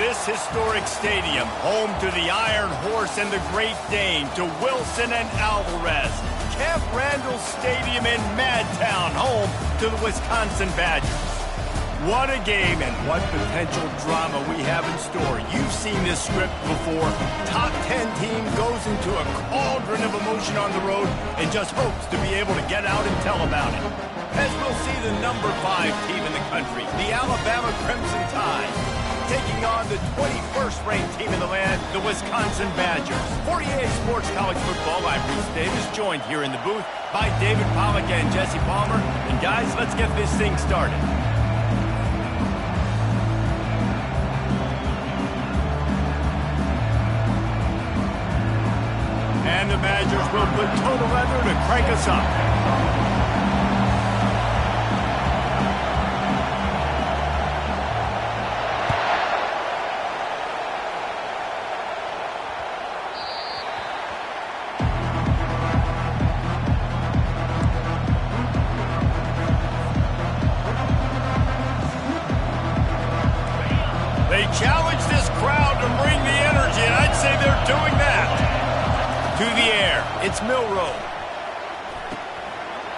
this historic stadium, home to the Iron Horse and the Great Dane, to Wilson and Alvarez. Camp Randall Stadium in Madtown, home to the Wisconsin Badgers. What a game and what potential drama we have in store. You've seen this script before. Top 10 team goes into a cauldron of emotion on the road and just hopes to be able to get out and tell about it. As we'll see the number 5 team in the country, the Alabama Crimson Tide, taking on the 21st ranked team in the land, the Wisconsin Badgers. 48 Sports College Football, I'm Bruce Davis, joined here in the booth by David Pollack and Jesse Palmer. And guys, let's get this thing started. And the Badgers will put total leather to crank us up. They challenge this crowd to bring the energy, and I'd say they're doing that. To the air, it's Milroe.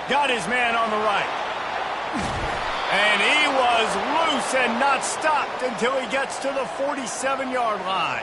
Got his man on the right. And he was loose and not stopped until he gets to the 47-yard line.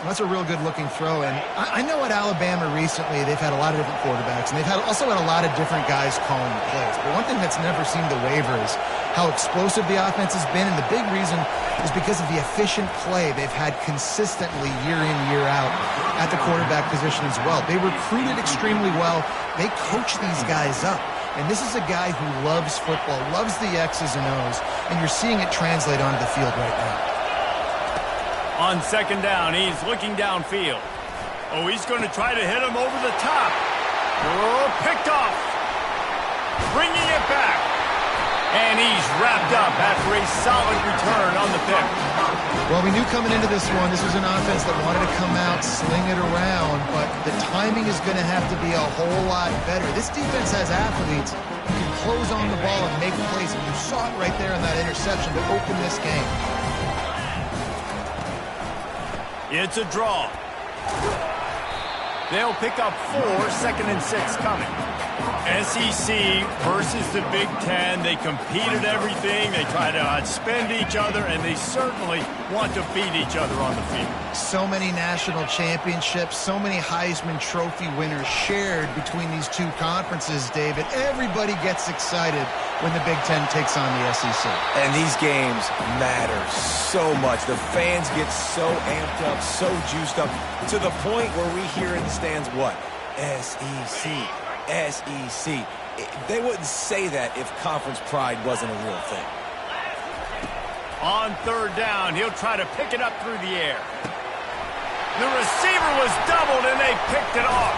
That's a real good-looking throw, and I know at Alabama recently they've had a lot of different quarterbacks, and they've also had a lot of different guys calling the plays. But one thing that's never seemed to waver is how explosive the offense has been, and the big reason is because of the efficient play they've had consistently year in, year out at the quarterback position as well. They recruited extremely well. They coach these guys up. And this is a guy who loves football, loves the X's and O's, and you're seeing it translate onto the field right now. On second down, he's looking downfield. Oh, he's going to try to hit him over the top. Oh, picked off. Bringing it back. And he's wrapped up after a solid return on the pick. Well, we knew coming into this one, this was an offense that wanted to come out, sling it around, but the timing is going to have to be a whole lot better. This defense has athletes who can close on the ball and make plays, and you saw it right there in that interception to open this game. It's a draw. They'll pick up 4, second and 6 coming. SEC versus the Big Ten. They compete at everything. They try to outspend each other, and they certainly want to beat each other on the field. So many national championships, so many Heisman Trophy winners shared between these two conferences, David. Everybody gets excited when the Big Ten takes on the SEC. And these games matter so much. The fans get so amped up, so juiced up, to the point where we hear in the stands, what? SEC. SEC. They wouldn't say that if conference pride wasn't a real thing. On third down, he'll try to pick it up through the air. The receiver was doubled, and they picked it off.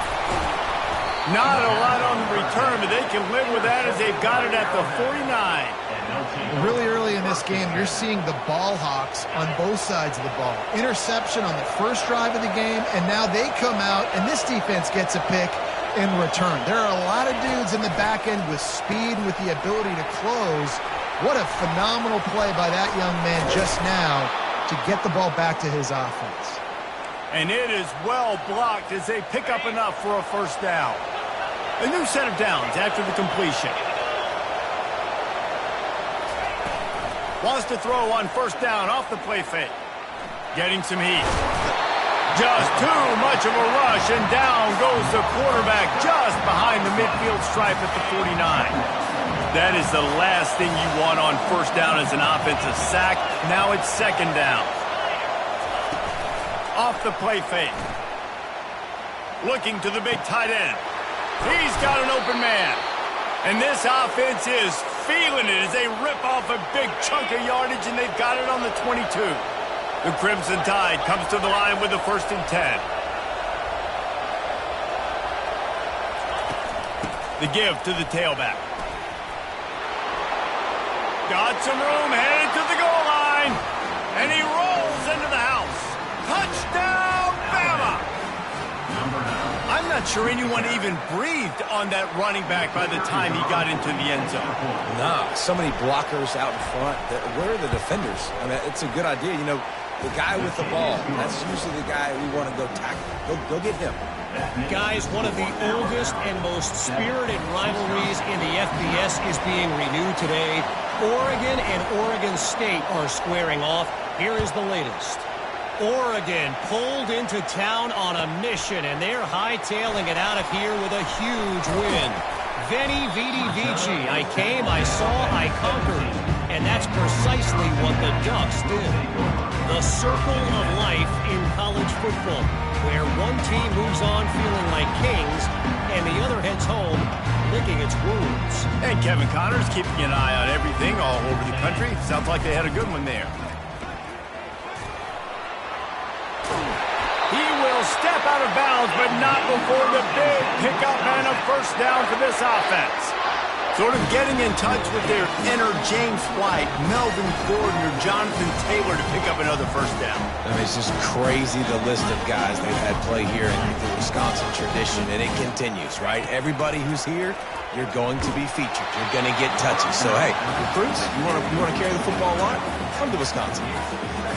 Not a lot on the return, but they can live with that as they've got it at the 49. Really early in this game, you're seeing the ball hawks on both sides of the ball. Interception on the first drive of the game, and now they come out, and this defense gets a pick in return. There are a lot of dudes in the back end with speed and with the ability to close. What a phenomenal play by that young man just now to get the ball back to his offense. And it is well blocked as they pick up enough for a first down. A new set of downs after the completion. Wants to throw on first down off the play fake. Getting some heat. Just too much of a rush, and down goes the quarterback just behind the midfield stripe at the 49. That is the last thing you want on first down as an offensive sack. Now it's second down. Off the play fake. Looking to the big tight end. He's got an open man. And this offense is feeling it as they rip off a big chunk of yardage, and they've got it on the 22. The Crimson Tide comes to the line with the 1st and 10. The give to the tailback. Got some room, headed to the goal line. And he rolls into the house. Touchdown, Bama! I'm not sure anyone even breathed on that running back by the time he got into the end zone. Nah, so many blockers out in front. Where are the defenders? I mean, it's a good idea. You know, The guy with the ball, that's usually the guy we want to go tackle. Go get him. Guys, one of the oldest and most spirited rivalries in the FBS is being renewed today. Oregon and Oregon State are squaring off. Here is the latest. Oregon pulled into town on a mission, and they're hightailing it out of here with a huge win. Veni, Vidi, Vici. I came, I saw, I conquered. And that's precisely what the Ducks did. The circle of life in college football, where one team moves on feeling like kings, and the other heads home licking its wounds. And Kevin Connors keeping an eye on everything all over the country. Sounds like they had a good one there. He will step out of bounds, but not before the big pickup and a first down for this offense. Sort of getting in touch with their inner James White, Melvin Gordon, or Jonathan Taylor to pick up another first down. I mean, it's just crazy the list of guys they've had play here in the Wisconsin tradition, and it continues, right? Everybody who's here, you're going to be featured. You're going to get touches. So, hey, recruits, you want to carry the football line? Come to Wisconsin.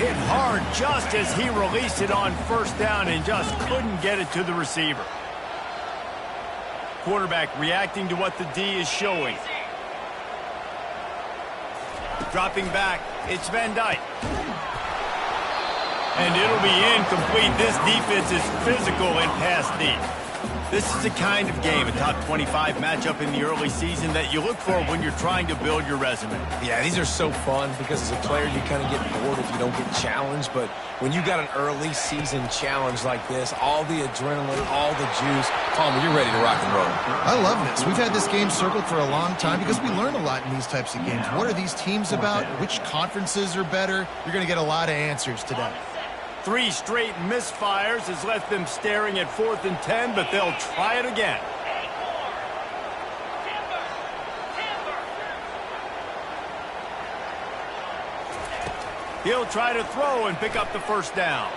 Hit hard just as he released it on first down and just couldn't get it to the receiver. Quarterback reacting to what the D is showing. Dropping back, it's Van Dyke. And it'll be incomplete. This defense is physical and pass deep. This is the kind of game, a top 25 matchup in the early season, that you look for when you're trying to build your resume. Yeah, these are so fun because as a player, you kind of get bored if you don't get challenged. But when you got an early season challenge like this, all the adrenaline, all the juice, Palmer, you're ready to rock and roll. I love this. We've had this game circled for a long time because we learn a lot in these types of games. What are these teams about? Which conferences are better? You're going to get a lot of answers today. 3 straight misfires has left them staring at 4th and 10, but they'll try it again. He'll try to throw and pick up the first down.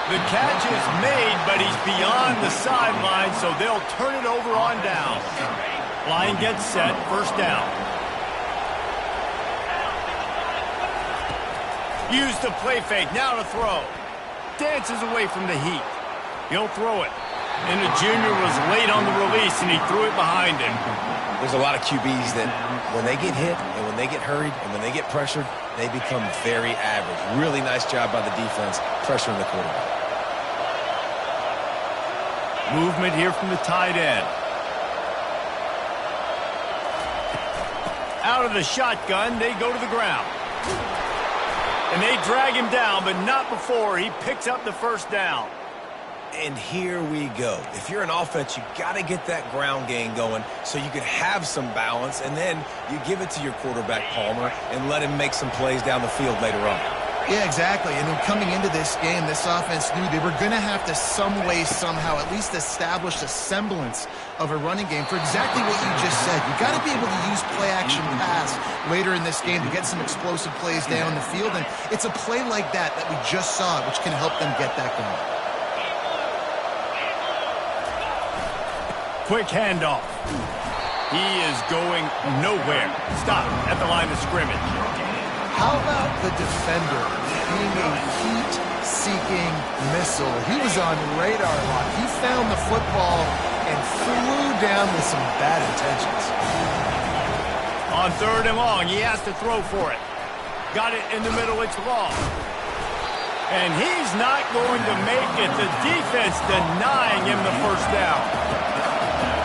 The catch is made, but he's beyond the sideline, so they'll turn it over on down. Line gets set, first down. Use the play fake, now to throw. Dances away from the heat. He'll throw it. And the junior was late on the release, and he threw it behind him. There's a lot of QBs that when they get hit and when they get hurried and when they get pressured, they become very average. Really nice job by the defense pressuring the quarterback. Movement here from the tight end. Out of the shotgun, they go to the ground. And they drag him down, but not before he picks up the first down. And here we go. If you're an offense, you got to get that ground game going so you can have some balance, and then you give it to your quarterback, Palmer, and let him make some plays down the field later on. Yeah, exactly. And then coming into this game, this offense knew they were going to have to some way, somehow, at least establish a semblance of a running game for exactly what you just said. You got to be able to use play-action pass later in this game to get some explosive plays down the field. And it's a play like that we just saw, which can help them get that going. Quick handoff. He is going nowhere. Stop at the line of scrimmage. How about the defender being a heat-seeking missile? He was on radar lock. He found the football and flew down with some bad intentions. On 3rd and long, he has to throw for it. Got it in the middle, it's long. And he's not going to make it. The defense denying him the first down.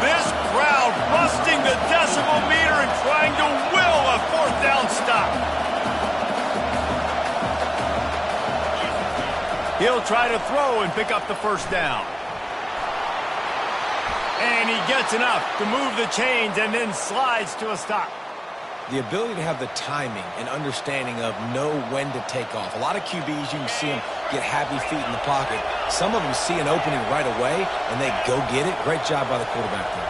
This crowd busting the decibel meter and trying to will a 4th down stop. He'll try to throw and pick up the first down. And he gets enough to move the chains and then slides to a stop. The ability to have the timing and understanding of know when to take off. A lot of QBs, you can see them get happy feet in the pocket. Some of them see an opening right away, and they go get it. Great job by the quarterback there.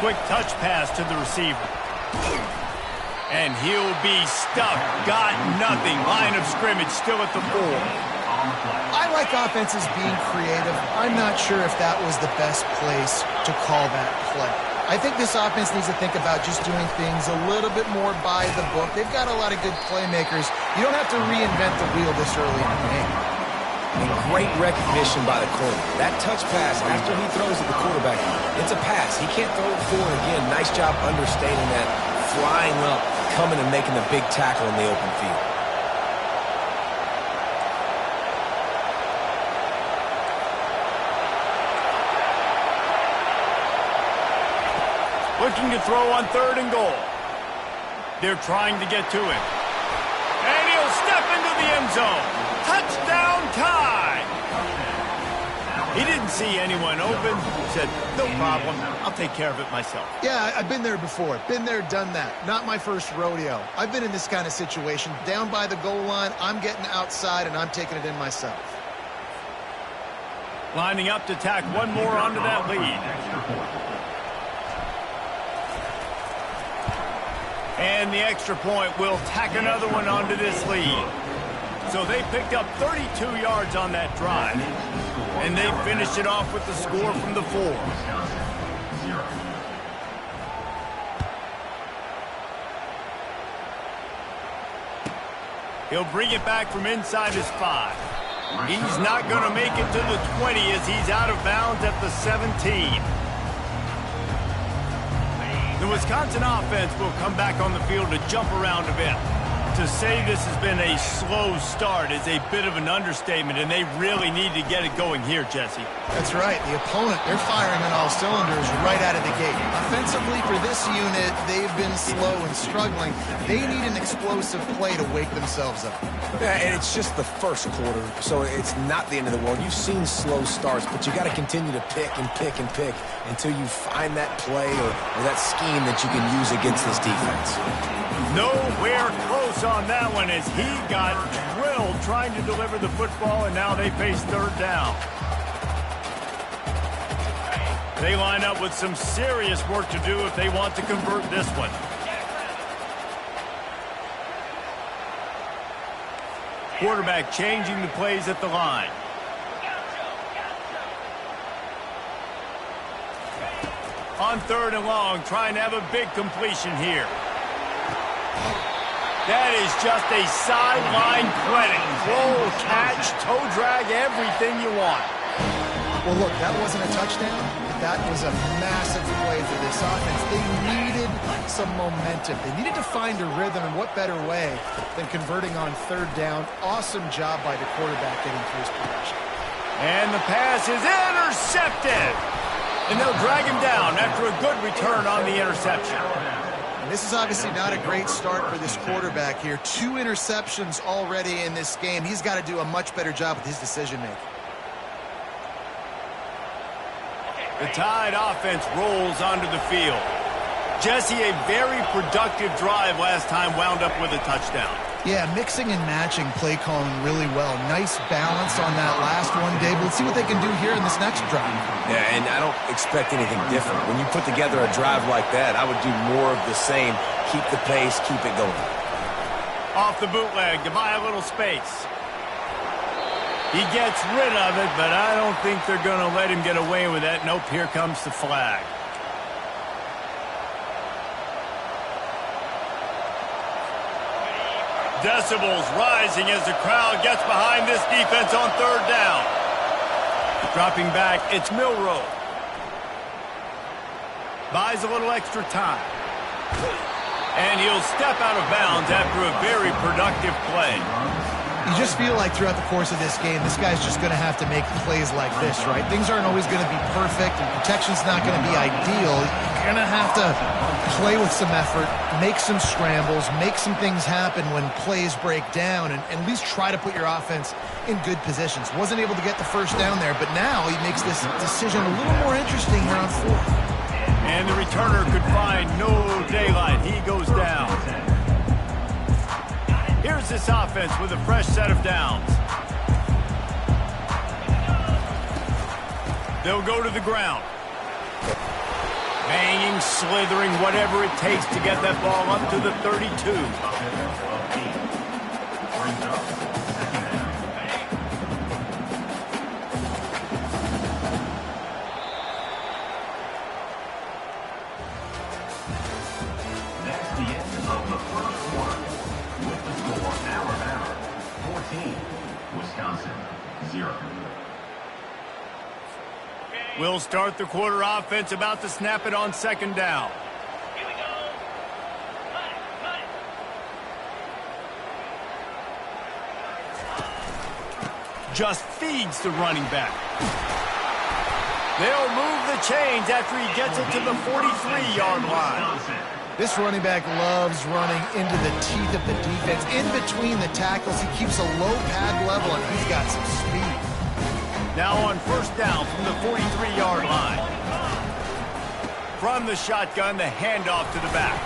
Quick touch pass to the receiver. And he'll be stuck. Got nothing. Line of scrimmage still at the 4. I like offenses being creative. I'm not sure if that was the best place to call that play. I think this offense needs to think about just doing things a little bit more by the book. They've got a lot of good playmakers. You don't have to reinvent the wheel this early in the game. And great recognition by the corner. That touch pass after he throws at the quarterback, it's a pass. He can't throw it forward again. Nice job understanding that, flying up, coming and making the big tackle in the open field. Looking to throw on 3rd and goal. They're trying to get to him. And he'll step into the end zone. Touchdown tie! He didn't see anyone open. He said, no problem. I'll take care of it myself. Yeah, I've been there before. Been there, done that. Not my first rodeo. I've been in this kind of situation. Down by the goal line, I'm getting outside, and I'm taking it in myself. Lining up to tack one more onto that lead. And the extra point will tack another one onto this lead. So they picked up 32 yards on that drive. And they finished it off with the score from the 4. He'll bring it back from inside his 5. He's not going to make it to the 20 as he's out of bounds at the 17. The Wisconsin offense will come back on the field to jump around a bit. To say this has been a slow start is a bit of an understatement, and they really need to get it going here, Jesse. That's right. The opponent, they're firing on all cylinders right out of the gate. Offensively, for this unit, they've been slow and struggling. They need an explosive play to wake themselves up. Yeah, and it's just the first quarter, so it's not the end of the world. You've seen slow starts, but you got to continue to pick and pick and pick until you find that play or that scheme that you can use against this defense. Nowhere close on that one as he got drilled trying to deliver the football, and now they face 3rd down. They line up with some serious work to do if they want to convert this one. Quarterback changing the plays at the line. On 3rd and long, trying to have a big completion here. That is just a sideline credit. Roll, catch, toe drag, everything you want. Well, look, that wasn't a touchdown, but that was a massive play for this offense. They needed some momentum. They needed to find a rhythm, and what better way than converting on 3rd down. Awesome job by the quarterback getting through his progression. And the pass is intercepted. And they'll drag him down after a good return on the interception. And this is obviously not a great start for this quarterback here. 2 interceptions already in this game. He's got to do a much better job with his decision-making. The Tide offense rolls onto the field. Jesse, a very productive drive last time wound up with a touchdown. Yeah, mixing and matching play calling really well. Nice balance on that last one, Dave. Let's see what they can do here in this next drive. Yeah, and I don't expect anything different. When you put together a drive like that, I would do more of the same. Keep the pace, keep it going. Off the bootleg to buy a little space. He gets rid of it, but I don't think they're going to let him get away with that. Nope, here comes the flag. Decibels rising as the crowd gets behind this defense on 3rd down. Dropping back, it's Milroe. Buys a little extra time. And he'll step out of bounds after a very productive play. You just feel like throughout the course of this game, this guy's just going to have to make plays like this, right? Things aren't always going to be perfect, and protection's not going to be ideal. You're going to have to play with some effort, make some scrambles, make some things happen when plays break down, and at least try to put your offense in good positions. Wasn't able to get the 1st down there, but now he makes this decision a little more interesting here on 4th. And the returner could find no daylight. He goes down. Here's this offense with a fresh set of downs. They'll go to the ground. Banging, slithering, whatever it takes to get that ball up to the 32. We'll start the quarter offense, about to snap it on second down. Here we go. Cut. Just feeds the running back. They'll move the chains after he gets it to the 43-yard line. This running back loves running into the teeth of the defense. In between the tackles, he keeps a low pad level, and he's got some speed. Now on first down from the 43-yard line. From the shotgun, the handoff to the back.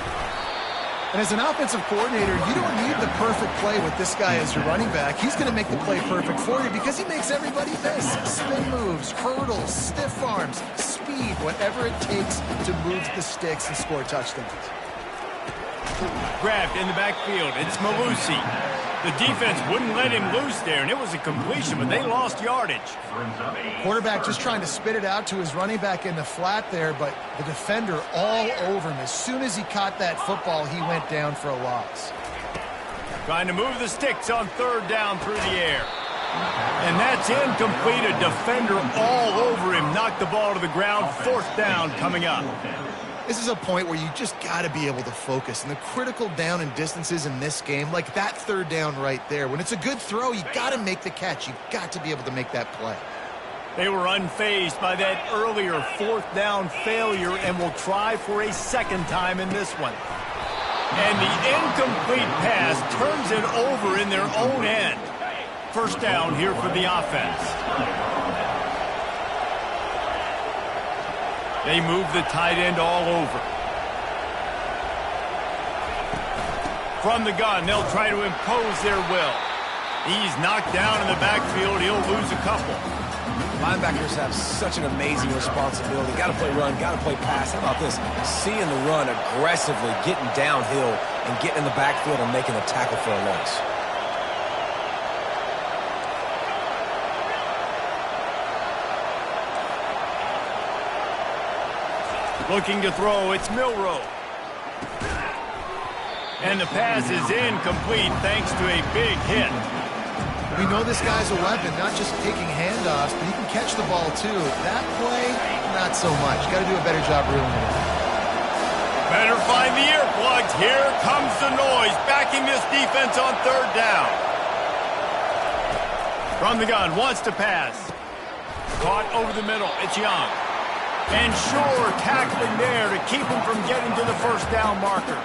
And as an offensive coordinator, you don't need the perfect play with this guy as your running back. He's going to make the play perfect for you because he makes everybody miss. Spin moves, hurdles, stiff arms, speed, whatever it takes to move the sticks and score touchdowns. Grabbed in the backfield. It's Malusi. The defense wouldn't let him loose there, and it was a completion, but they lost yardage. Quarterback just trying to spit it out to his running back in the flat there, but the defender all over him. As soon as he caught that football, he went down for a loss. Trying to move the sticks on third down through the air. And that's incomplete. A defender all over him. Knocked the ball to the ground. Fourth down coming up. This is a point where you just got to be able to focus. And the critical down and distances in this game, like that third down right there, when it's a good throw, you got to make the catch. You've got to be able to make that play. They were unfazed by that earlier fourth down failure and will try for a second time in this one. And the incomplete pass turns it over in their own end. First down here for the offense. They move the tight end all over. From the gun, they'll try to impose their will. He's knocked down in the backfield. He'll lose a couple. Linebackers have such an amazing responsibility. Got to play run, got to play pass. How about this? Seeing the run aggressively, getting downhill, and getting in the backfield and making a tackle for a loss. Looking to throw, it's Milroe. And the pass is incomplete thanks to a big hit. We know this guy's a weapon, not just taking handoffs, but he can catch the ball too. That play, not so much. Got to do a better job reeling it in. Better find the earplugs. Here comes the noise, backing this defense on third down. From the gun, wants to pass. Caught over the middle, it's Young. And sure, tackling there to keep him from getting to the first down marker.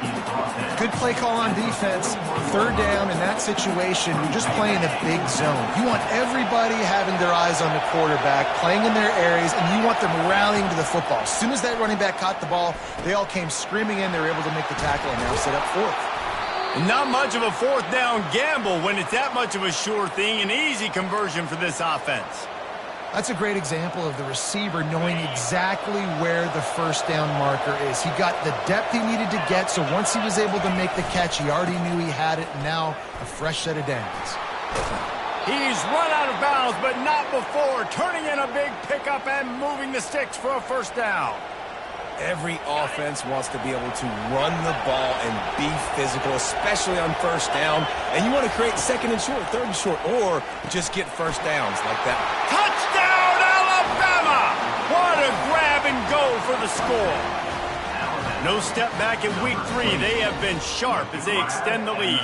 Good play call on defense. Third down in that situation, you're just playing a big zone. You want everybody having their eyes on the quarterback, playing in their areas, and you want them rallying to the football. As soon as that running back caught the ball, they all came screaming in. They were able to make the tackle and now set up fourth. Not much of a fourth down gamble when it's that much of a sure thing. An easy conversion for this offense. That's a great example of the receiver knowing exactly where the first down marker is. He got the depth he needed to get, so once he was able to make the catch, he already knew he had it, and now a fresh set of downs. He's run out of bounds, but not before, turning in a big pickup and moving the sticks for a first down. Every offense wants to be able to run the ball and be physical, especially on first down. And you want to create second and short, third and short, or just get first downs like that. Touchdown, Alabama! What a grab and go for the score. No step back in week 3. They have been sharp as they extend the lead.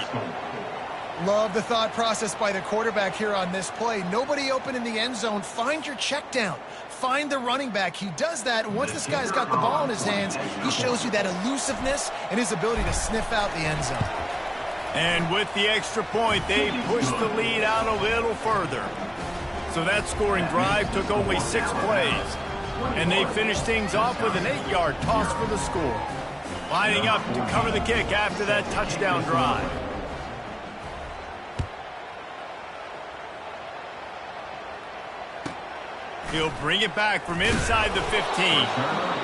Love the thought process by the quarterback here on this play. Nobody open in the end zone. Find your check down. Find the running back. He does that, and once this guy's got the ball in his hands, he shows you that elusiveness and his ability to sniff out the end zone. And with the extra point, they pushed the lead out a little further. So that scoring drive took only 6 plays. And they finished things off with an 8-yard toss for the score. Lining up to cover the kick after that touchdown drive. He'll bring it back from inside the 15.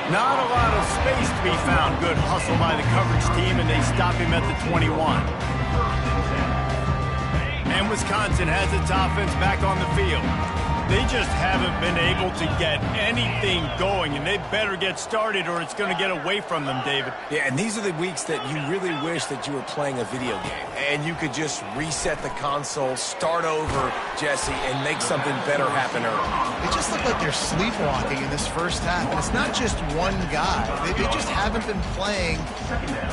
Not a lot of space to be found. Good hustle by the coverage team, and they stop him at the 21. And Wisconsin has its offense back on the field. They just haven't been able to get anything going, and they better get started or it's going to get away from them, David. Yeah, and these are the weeks that you really wish that you were playing a video game and you could just reset the console, start over, Jesse, and make something better happen early. They just look like they're sleepwalking in this first half, and it's not just one guy. They just haven't been playing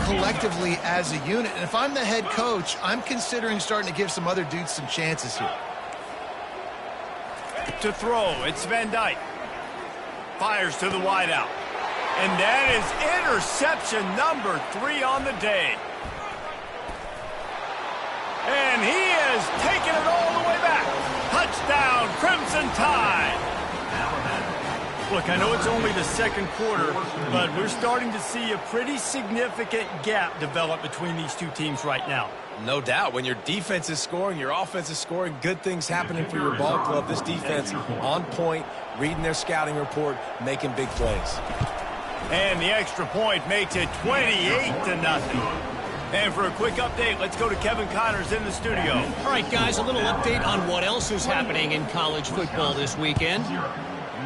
collectively as a unit. And if I'm the head coach, I'm considering starting to give some other dudes some chances here. To throw, it's Van Dyke. Fires to the wideout. And that is interception number 3 on the day. And he has taken it all the way back. Touchdown, Crimson Tide. Look, I know it's only the second quarter, but we're starting to see a pretty significant gap develop between these two teams right now. No doubt. When your defense is scoring, your offense is scoring, good things happening for your ball club. This defense on point, reading their scouting report, making big plays. And the extra point makes it 28-0. And for a quick update, let's go to Kevin Connors in the studio. All right, guys, a little update on what else is happening in college football this weekend.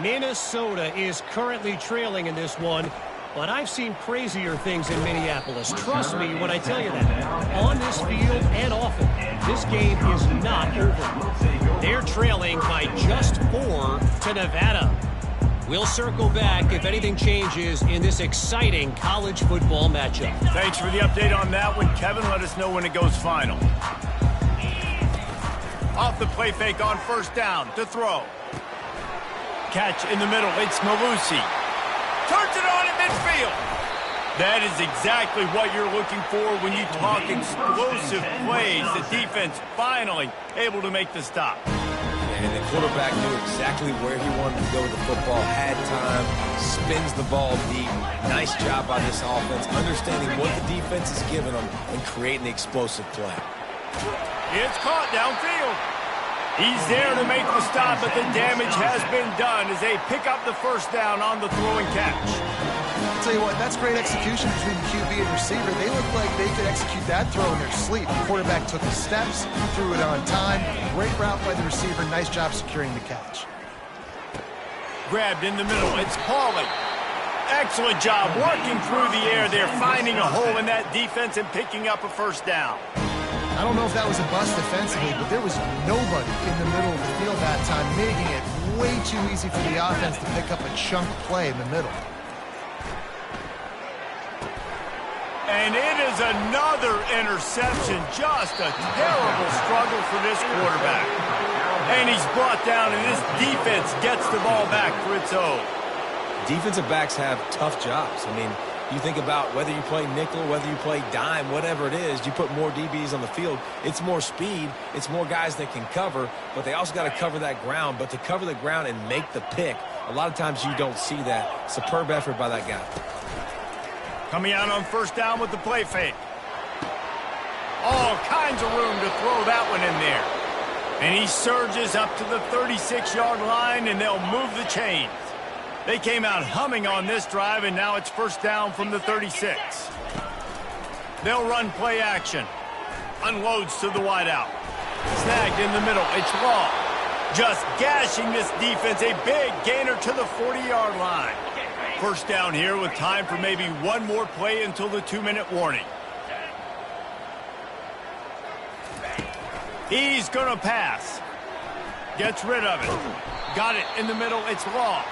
Minnesota is currently trailing in this one, but I've seen crazier things in Minneapolis. Trust me when I tell you that. On this field and off it, this game is not over. They're trailing by just 4 to Nevada. We'll circle back if anything changes in this exciting college football matchup. Thanks for the update on that one, Kevin. Let us know when it goes final. Off the play fake on first down to throw. Catch in the middle. It's Malusi. Turns it on in midfield. That is exactly what you're looking for when you talk explosive plays. The defense finally able to make the stop. And the quarterback knew exactly where he wanted to go with the football, had time, spins the ball deep. Nice job by this offense, understanding what the defense is giving them and creating the explosive play. It's caught downfield. He's there to make the stop, but the damage has been done as they pick up the first down on the throwing catch. I'll tell you what, that's great execution between the QB and receiver. They look like they could execute that throw in their sleep. The quarterback took the steps, threw it on time. Great route by the receiver. Nice job securing the catch. Grabbed in the middle. It's Pauly. Excellent job working through the air there, finding a hole in that defense and picking up a first down. I don't know if that was a bust defensively, but there was nobody in the middle of the field that time, making it way too easy for the offense to pick up a chunk play in the middle. And it is another interception. Just a terrible struggle for this quarterback. And he's brought down, and this defense gets the ball back for its own. Defensive backs have tough jobs. I mean, you think about whether you play nickel, whether you play dime, whatever it is, you put more DBs on the field. It's more speed. It's more guys that can cover, but they also got to cover that ground. But to cover the ground and make the pick, a lot of times you don't see that. Superb effort by that guy. Coming out on first down with the play fake. All kinds of room to throw that one in there. And he surges up to the 36-yard line, and they'll move the chains. They came out humming on this drive, and now it's first down from the 36. They'll run play action. Unloads to the wideout. Snagged in the middle. It's Law. Just gashing this defense. A big gainer to the 40-yard line. First down here with time for maybe one more play until the 2-minute warning. He's going to pass. Gets rid of it. Got it in the middle. It's Law.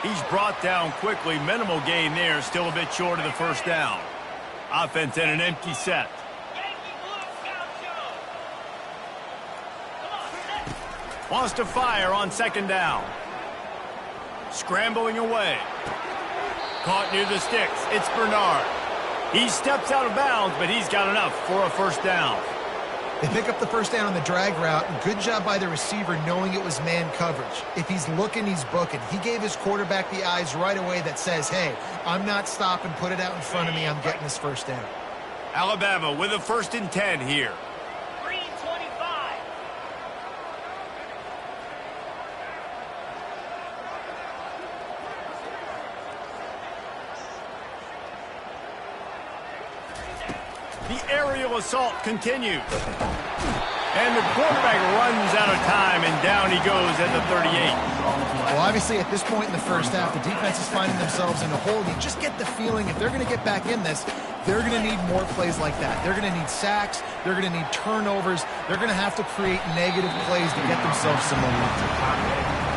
He's brought down quickly. Minimal gain there. Still a bit short of the first down. Offense in an empty set. Wants to fire on second down. Scrambling away. Caught near the sticks. It's Bernard. He steps out of bounds, but he's got enough for a first down. They pick up the first down on the drag route. Good job by the receiver knowing it was man coverage. If he's looking, he's booking. He gave his quarterback the eyes right away that says, hey, I'm not stopping. Put it out in front of me. I'm getting this first down. Alabama with a 1st and 10 here. 3:25. The aerial assault continues. And the quarterback runs out of time, and down he goes at the 38. Well, obviously, at this point in the first half, the defense is finding themselves in a hole. You just get the feeling if they're going to get back in this, they're going to need more plays like that. They're going to need sacks. They're going to need turnovers. They're going to have to create negative plays to get themselves some momentum.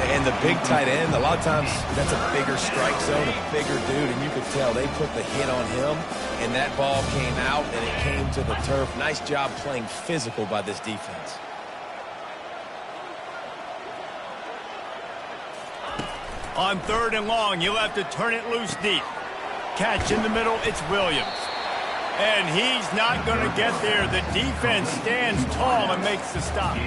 And the big tight end, a lot of times that's a bigger strike zone, a bigger dude, and you could tell they put the hit on him, and that ball came out, and it came to the turf. Nice job playing physical by this defense. On 3rd and long, you'll have to turn it loose deep. Catch in the middle, it's Williams. And he's not going to get there. The defense stands tall and makes the stop.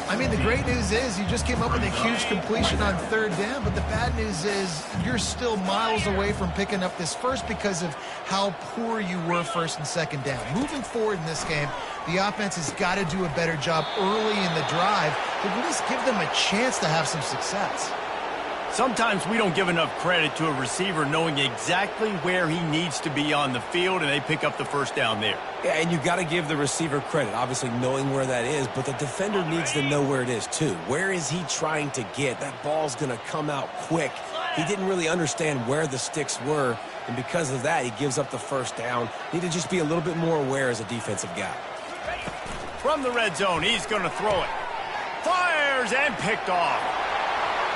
I mean, the great news is you just came up with a huge completion on 3rd down, but the bad news is you're still miles away from picking up this first because of how poor you were 1st and 2nd down. Moving forward in this game, the offense has got to do a better job early in the drive to at least give them a chance to have some success. Sometimes we don't give enough credit to a receiver knowing exactly where he needs to be on the field, and they pick up the 1st down there. Yeah, and you got to give the receiver credit, obviously knowing where that is, but the defender needs to know where it is too. Where is he trying to get? That ball's going to come out quick. He didn't really understand where the sticks were, and because of that, he gives up the 1st down. Need to just be a little bit more aware as a defensive guy. From the red zone, he's going to throw it. Fires and picked off.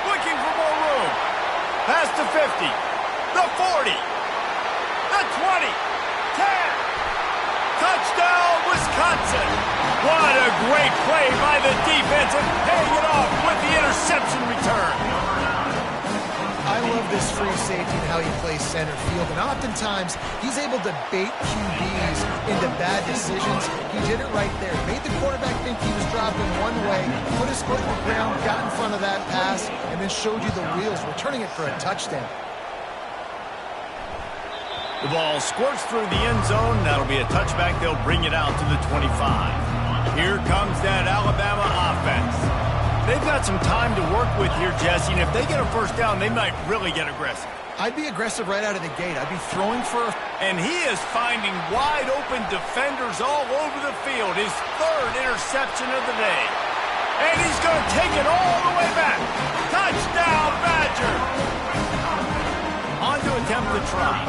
Looking for more room. Past the 50, the 40, the 20, 10. Touchdown, Wisconsin. What a great play by the defense and paying it off with the interception return. I love this free safety and how he plays center field, and oftentimes he's able to bait QBs into bad decisions. He did it right there. Made the quarterback think he was dropping one way, put his foot in the ground, got in front of that pass, and then showed you the wheels, returning it for a touchdown. The ball squirts through the end zone. That'll be a touchback. They'll bring it out to the 25. Here comes that Alabama offense. They've got some time to work with here, Jesse, and if they get a 1st down, they might really get aggressive. I'd be aggressive right out of the gate. I'd be throwing for a... And he is finding wide-open defenders all over the field. His 3rd interception of the day. And he's going to take it all the way back. Touchdown, Badger! On to attempt the try.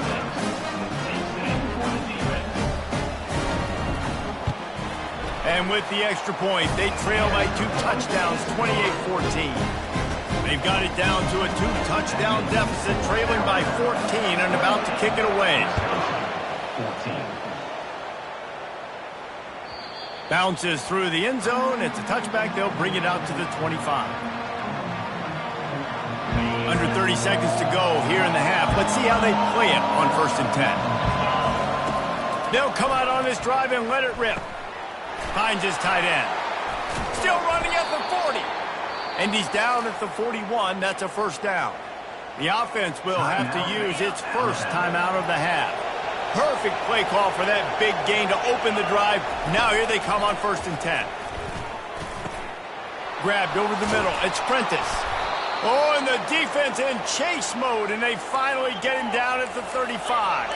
And with the extra point, they trail by 2 touchdowns, 28-14. They've got it down to a 2-touchdown deficit, trailing by 14 and about to kick it away. 14. Bounces through the end zone. It's a touchback. They'll bring it out to the 25. Under 30 seconds to go here in the half. Let's see how they play it on 1st and 10. They'll come out on this drive and let it rip. Finds his tight end. Still running at the 40. And he's down at the 41. That's a 1st down. The offense will have to use its 1st timeout of the half. Perfect play call for that big gain to open the drive. Now here they come on 1st and 10. Grabbed over the middle. It's Prentice. Oh, and the defense in chase mode, and they finally get him down at the 35.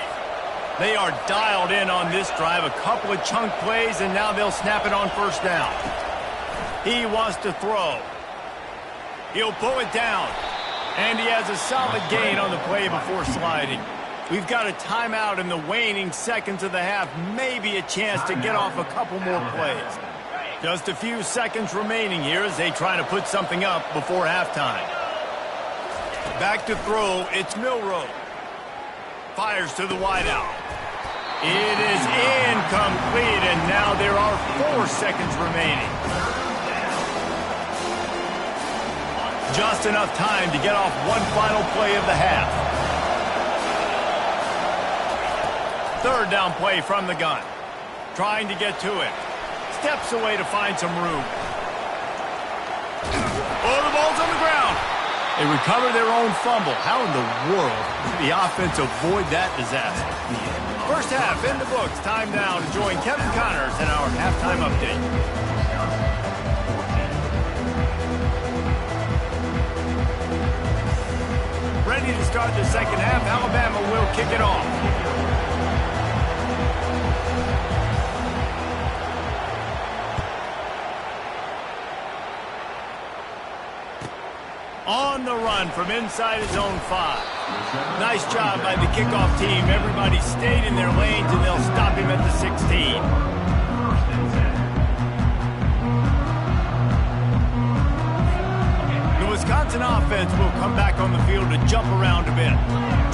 They are dialed in on this drive. A couple of chunk plays, and now they'll snap it on 1st down. He wants to throw. He'll pull it down. And he has a solid gain on the play before sliding. We've got a timeout in the waning seconds of the half. Maybe a chance to get off a couple more plays. Just a few seconds remaining here as they try to put something up before halftime. Back to throw. It's Milroe. Fires to the wideout. It is incomplete, and now there are 4 seconds remaining. Just enough time to get off one final play of the half. 3rd down play from the gun. Trying to get to it. Steps away to find some room. Oh, the ball's on the ground. They recover their own fumble. How in the world did the offense avoid that disaster? 1st half in the books. Time now to join Kevin Connors in our halftime update. Ready to start the 2nd half. Alabama will kick it off. On the run from inside his own 5. Nice job by the kickoff team. Everybody stayed in their lanes, and they'll stop him at the 16. The Wisconsin offense will come back on the field to jump around a bit.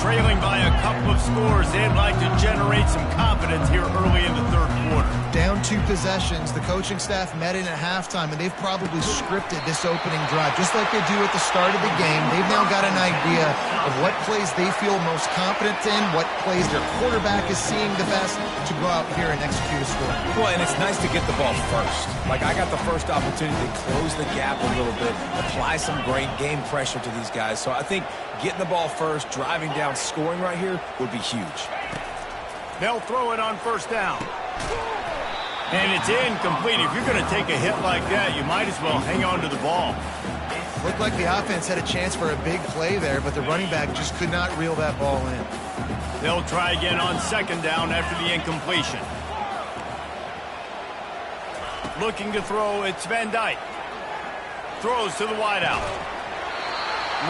Trailing by a couple of scores, they'd like to generate some confidence here early in the third quarter. Down 2 possessions, the coaching staff met in at halftime, and they've probably scripted this opening drive, just like they do at the start of the game. They've now got an idea of what plays they feel most confident in, what plays their quarterback is seeing the best to go out here and execute a score. Well, and it's nice to get the ball first. Like, I got the first opportunity to close the gap a little bit, apply some great game pressure to these guys. So I think getting the ball first, driving down, scoring right here would be huge. They'll throw it on first down. And it's incomplete. If you're going to take a hit like that, you might as well hang on to the ball. Looked like the offense had a chance for a big play there, but the running back just could not reel that ball in. They'll try again on second down after the incompletion. Looking to throw, it's Van Dyke. Throws to the wideout.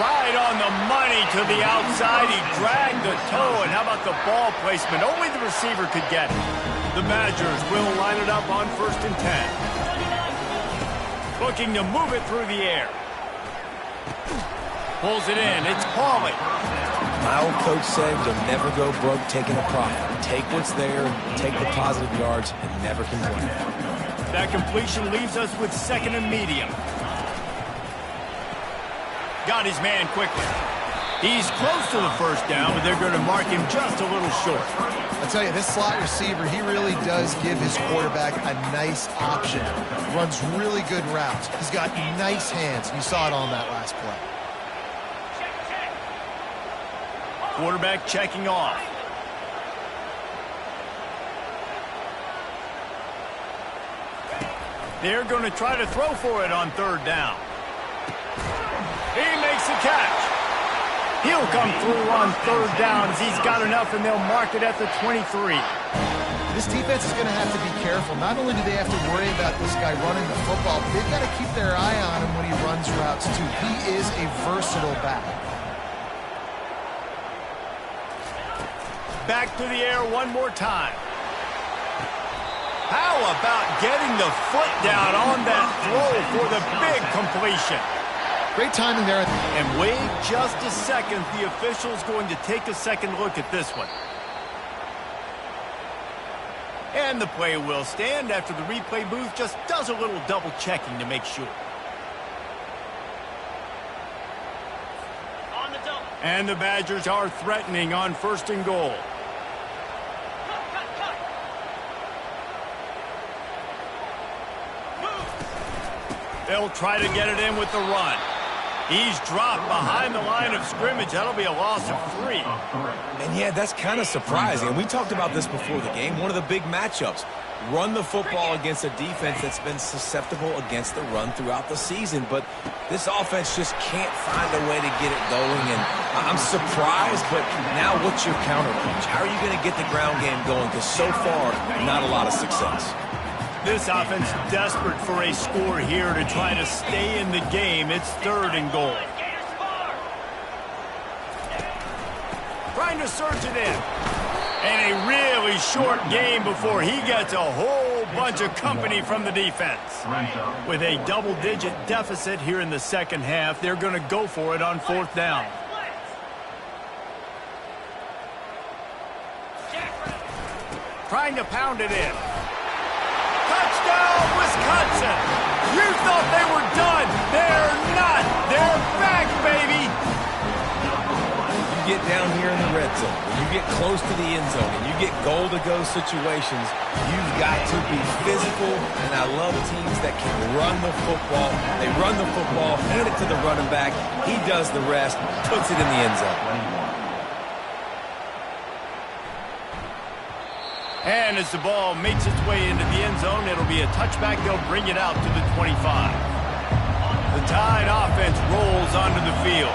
Right on the money to the outside. He dragged the toe, and how about the ball placement? Only the receiver could get it. The Badgers will line it up on 1st and 10. Looking to move it through the air. Pulls it in. It's Pauly. My old coach said you'll never go broke taking a profit. Take what's there, take the positive yards, and never complain. That completion leaves us with 2nd and medium. Got his man quickly. He's close to the first down, but they're going to mark him just a little short. I'll tell you, this slot receiver, he really does give his quarterback a nice option. Runs really good routes. He's got nice hands. You saw it on that last play. Quarterback checking off. They're going to try to throw for it on 3rd down. He makes the catch. He'll come through on 3rd downs. He's got enough, and they'll mark it at the 23. This defense is going to have to be careful. Not only do they have to worry about this guy running the football, but they've got to keep their eye on him when he runs routes, too. He is a versatile back. Back to the air one more time. How about getting the foot down on that throw for the big completion? Great timing there. And wait just a second. The official's going to take a second look at this one. And the play will stand after the replay booth just does a little double checking to make sure. On the double. And the Badgers are threatening on 1st and goal. They'll try to get it in with the run. He's dropped behind the line of scrimmage. That'll be a loss of 3. And yeah, that's kind of surprising. And we talked about this before the game. One of the big matchups. Run the football against a defense that's been susceptible against the run throughout the season. But this offense just can't find a way to get it going. And I'm surprised, but now what's your counterpunch? How are you going to get the ground game going? Because so far, not a lot of success. This offense desperate for a score here to try to stay in the game. It's 3rd and goal. Trying to surge it in. And a really short game before he gets a whole bunch of company from the defense. With a double-digit deficit here in the 2nd half, they're going to go for it on 4th down. Trying to pound it in. Touchdown, Wisconsin! You thought they were done. They're not. They're back, baby. You get down here in the red zone, when you get close to the end zone, and you get goal-to-go situations, you've got to be physical, and I love teams that can run the football. They run the football, hand it to the running back. He does the rest, puts it in the end zone. And as the ball makes its way into the end zone, it'll be a touchback. They'll bring it out to the 25. The Tide offense rolls onto the field.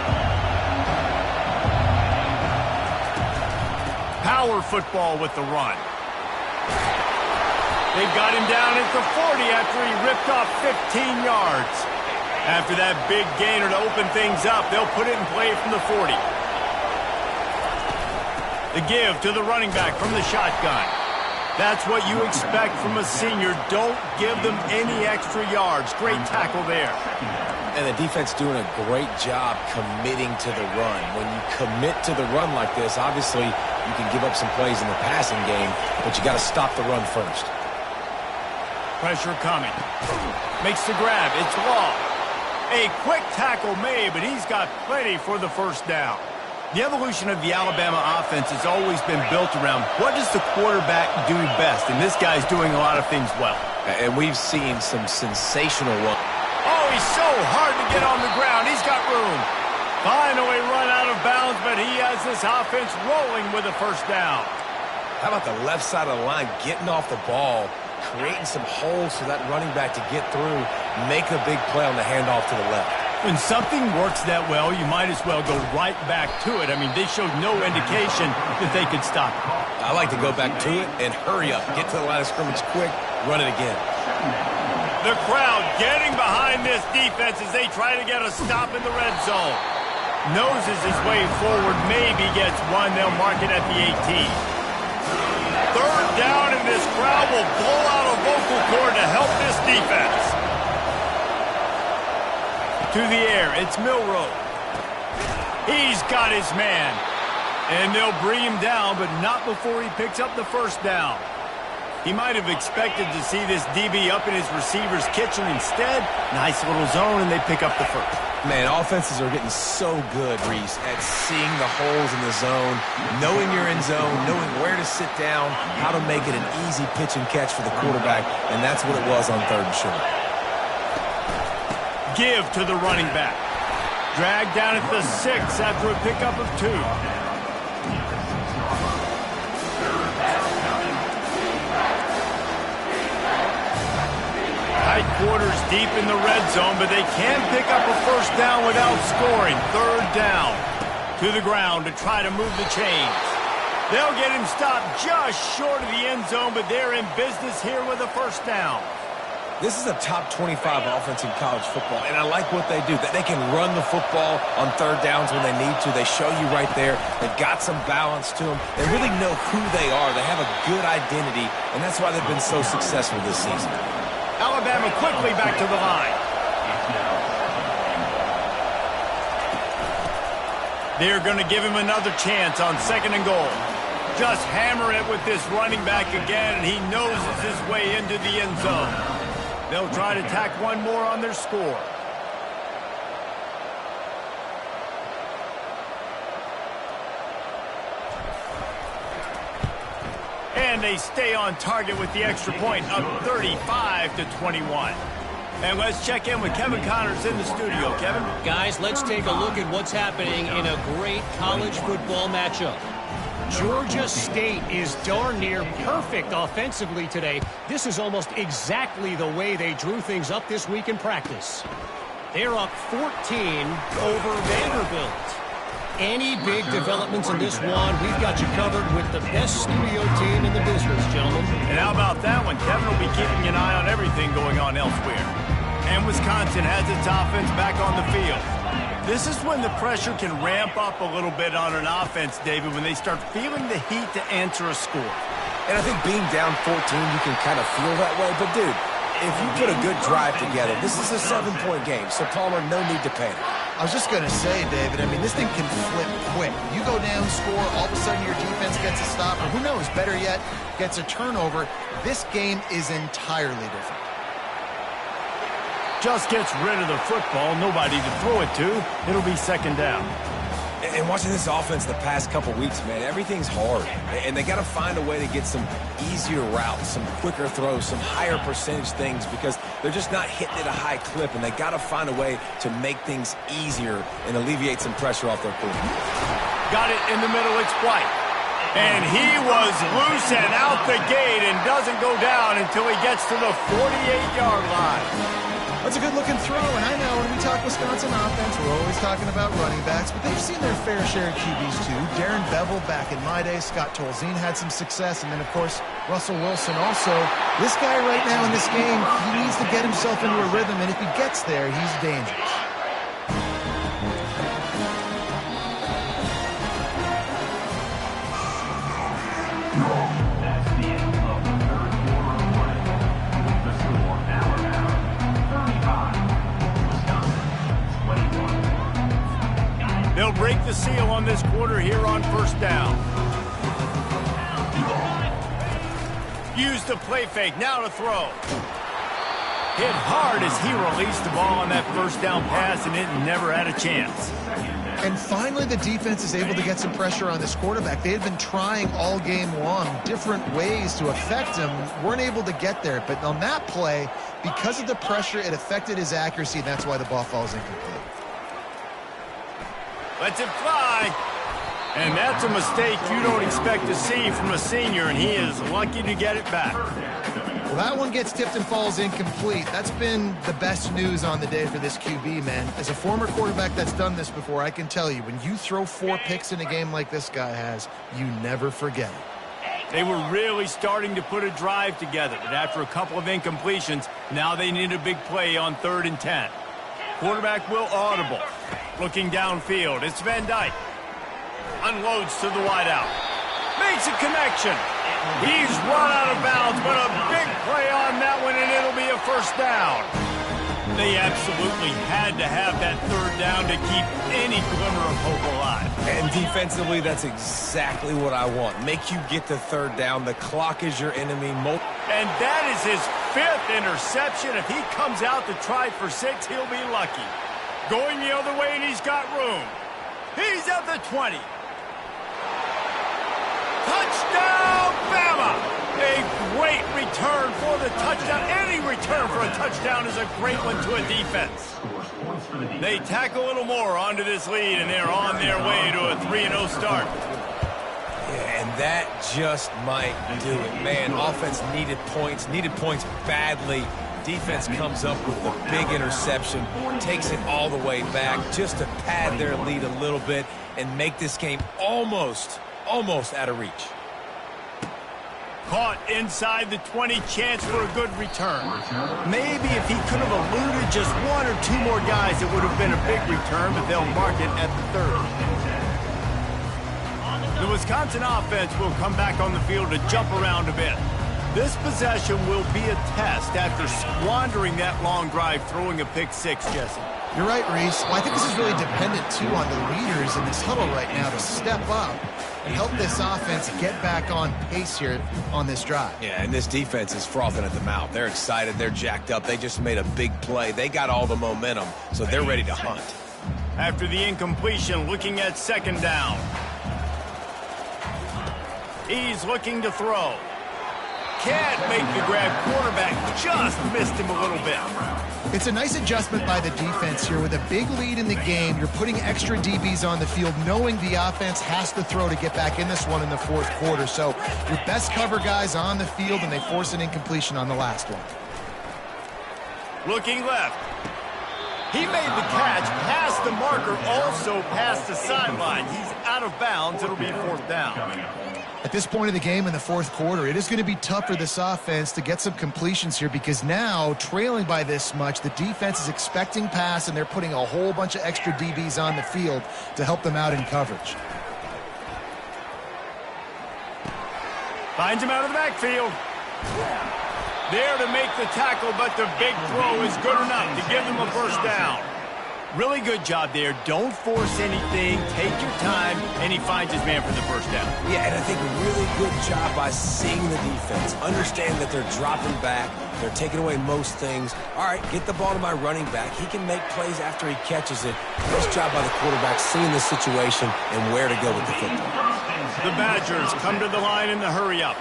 Power football with the run. They've got him down at the 40 after he ripped off 15 yards. After that big gainer to open things up, they'll put it in play from the 40. The give to the running back from the shotgun. That's what you expect from a senior. Don't give them any extra yards. Great tackle there. And the defense doing a great job committing to the run. When you commit to the run like this, obviously you can give up some plays in the passing game, but you got to stop the run first. Pressure coming. Makes the grab. It's Law. A quick tackle made, but he's got plenty for the first down. The evolution of the Alabama offense has always been built around what does the quarterback do best, and this guy's doing a lot of things well. And we've seen some sensational runs. Oh, he's so hard to get on the ground. He's got room. Finally run out of bounds, but he has this offense rolling with a first down. How about the left side of the line getting off the ball, creating some holes for that running back to get through, make a big play on the handoff to the left. When something works that well, you might as well go right back to it. I mean, they showed no indication that they could stop it. I like to go back to it and hurry up. Get to the line of scrimmage quick, run it again. The crowd getting behind this defense as they try to get a stop in the red zone. Noses his way forward, maybe gets one. They'll mark it at the 18. Third down, and this crowd will blow out a vocal cord to help this defense. To the air, it's Milroe. He's got his man. And they'll bring him down, but not before he picks up the first down. He might have expected to see this DB up in his receiver's kitchen. Instead, nice little zone, and they pick up the first. Man, offenses are getting so good, Reese, at seeing the holes in the zone, knowing you're in zone, knowing where to sit down, how to make it an easy pitch and catch for the quarterback, and that's what it was on third and short. Give to the running back. Dragged down at the 6 after a pickup of 2. Tight quarters deep in the red zone, but they can pick up a first down without scoring. Third down. To the ground to try to move the chains. They'll get him stopped just short of the end zone, but they're in business here with a first down. This is a top 25 offense in college football, and I like what they do. That they can run the football on third downs when they need to. They show you right there. They've got some balance to them. They really know who they are. They have a good identity, and that's why they've been so successful this season. Alabama quickly back to the line. They're going to give him another chance on 2nd and goal. Just hammer it with this running back again, and he noses his way into the end zone. They'll try to tack one more on their score. And they stay on target with the extra point, up 35-21. And let's check in with Kevin Connors in the studio. Kevin? Guys, let's take a look at what's happening in a great college football matchup. Georgia State is darn near perfect offensively today. This is almost exactly the way they drew things up this week in practice. They're up 14 over Vanderbilt. Any big developments in this one, we've got you covered with the best studio team in the business, gentlemen. And how about that one? Kevin will be keeping an eye on everything going on elsewhere. And Wisconsin has its offense back on the field. This is when the pressure can ramp up a little bit on an offense, David, when they start feeling the heat to answer a score. And I think being down 14, you can kind of feel that way. But, dude, if you put a good drive together, this is a 7-point game. So, Palmer, no need to panic. I was just going to say, David, I mean, this thing can flip quick. You go down, score, all of a sudden your defense gets a stop, or who knows, better yet, gets a turnover. This game is entirely different. Just gets rid of the football, nobody to throw it to. It'll be 2nd down. And watching this offense the past couple weeks, man, everything's hard. And they got to find a way to get some easier routes, some quicker throws, some higher percentage things because they're just not hitting at a high clip. And they got to find a way to make things easier and alleviate some pressure off their quarterback. Got it in the middle. It's White. And he was loose and out the gate and doesn't go down until he gets to the 48-yard line. That's a good-looking throw, and I know when we talk Wisconsin offense, we're always talking about running backs, but they've seen their fair share of QBs too. Darren Bevel back in my day, Scott Tolzien had some success, and then, of course, Russell Wilson also. This guy right now in this game, he needs to get himself into a rhythm, and if he gets there, he's dangerous. They'll break the seal on this quarter here on first down. Use the play fake, now to throw. Hit hard as he released the ball on that first down pass, and it never had a chance. And finally, the defense is able to get some pressure on this quarterback. They had been trying all game long different ways to affect him, weren't able to get there. But on that play, because of the pressure, it affected his accuracy, and that's why the ball falls incomplete. Lets it fly. And that's a mistake you don't expect to see from a senior, and he is lucky to get it back. Well, that one gets tipped and falls incomplete. That's been the best news on the day for this QB, man. As a former quarterback that's done this before, I can tell you, when you throw 4 picks in a game like this guy has, you never forget it. They were really starting to put a drive together, but after a couple of incompletions, now they need a big play on 3rd and 10. Quarterback will audible. Looking downfield, it's Van Dyke. Unloads to the wideout. Makes a connection. He's run out of bounds, but a big play on that one, and it'll be a first down. They absolutely had to have that 3rd down to keep any glimmer of hope alive. And defensively, that's exactly what I want. Make you get the 3rd down. The clock is your enemy. And that is his 5th interception. If he comes out to try for 6, he'll be lucky. Going the other way, and he's got room. He's at the 20. Touchdown, Bama! A great return for the touchdown. Any return for a touchdown is a great one to a defense. They tack a little more onto this lead, and they're on their way to a 3-0 start. Yeah, and that just might do it. Man, offense needed points badly. Defense comes up with the big interception, takes it all the way back just to pad their lead a little bit and make this game almost out of reach. Caught inside the 20, chance for a good return. Maybe if he could have eluded just 1 or 2 more guys, it would have been a big return, but they'll mark it at the 3rd. The Wisconsin offense will come back on the field to jump around a bit. This possession will be a test after squandering that long drive, throwing a pick 6, Jesse. You're right, Reese. Well, I think this is really dependent, too, on the leaders in this huddle right now to step up and help this offense get back on pace here on this drive. Yeah, and this defense is frothing at the mouth. They're excited. They're jacked up. They just made a big play. They got all the momentum, so they're ready to hunt. After the incompletion, looking at 2nd down. He's looking to throw. Can't make the grab. Quarterback just missed him a little bit. It's a nice adjustment by the defense here. With a big lead in the game, you're putting extra DBs on the field, knowing the offense has to throw to get back in this one in the 4th quarter. So your best cover guys on the field, and they force an incompletion on the last one. Looking left. He made the catch, past the marker, also past the sideline. He's out of bounds. It'll be 4th down. At this point of the game in the 4th quarter, it is going to be tough for this offense to get some completions here because now, trailing by this much, the defense is expecting pass, and they're putting a whole bunch of extra DBs on the field to help them out in coverage. Finds him out of the backfield. There to make the tackle, but the big throw is good enough to give them a first down. Really good job there. Don't force anything. Take your time, and he finds his man for the first down. Yeah, and I think a really good job by seeing the defense. Understand that they're dropping back. They're taking away most things. All right, get the ball to my running back. He can make plays after he catches it. Nice job by the quarterback seeing the situation and where to go with the football. The Badgers come to the line in the hurry-up.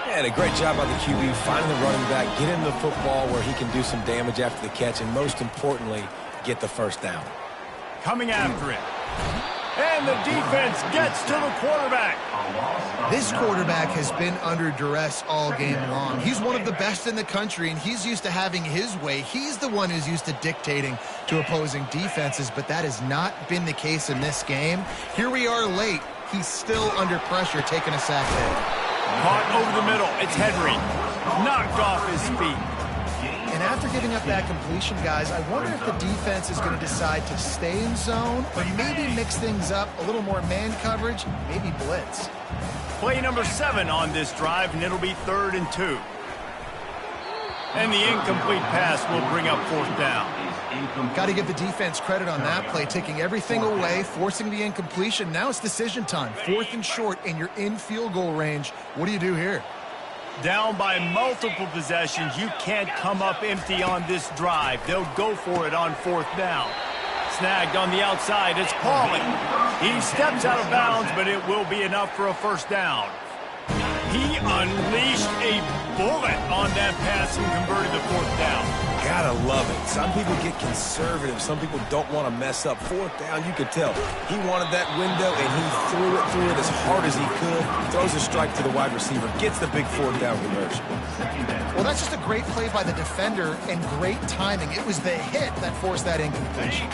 Yeah, and a great job by the QB finding the running back, get him the football where he can do some damage after the catch, and most importantly, get the first down. Coming after it. And the defense gets to the quarterback. This quarterback has been under duress all game long. He's one of the best in the country, and he's used to having his way. He's the one who's used to dictating to opposing defenses, but that has not been the case in this game. Here we are late. He's still under pressure, taking a sack hit. Caught over the middle. It's Henry. Knocked off his feet. And after giving up that completion, guys, I wonder if the defense is going to decide to stay in zone or maybe mix things up, a little more man coverage, maybe blitz. Play number 7 on this drive, and it'll be 3rd and 2. And the incomplete pass will bring up 4th down. Got to give the defense credit on that play, taking everything away, forcing the incompletion. Now it's decision time. 4th and short, and you're in field goal range. What do you do here? Down by multiple possessions, you can't come up empty on this drive. They'll go for it on 4th down. Snagged on the outside, it's Pauling. He steps out of bounds, but it will be enough for a 1st down. He unleashed a bullet on that pass and converted the 4th down. Gotta love it. Some people get conservative. Some people don't want to mess up. 4th down, you could tell. He wanted that window, and he threw it as hard as he could. Throws a strike to the wide receiver. Gets the big 4th down conversion. Well, that's just a great play by the defender and great timing. It was the hit that forced that incompletion.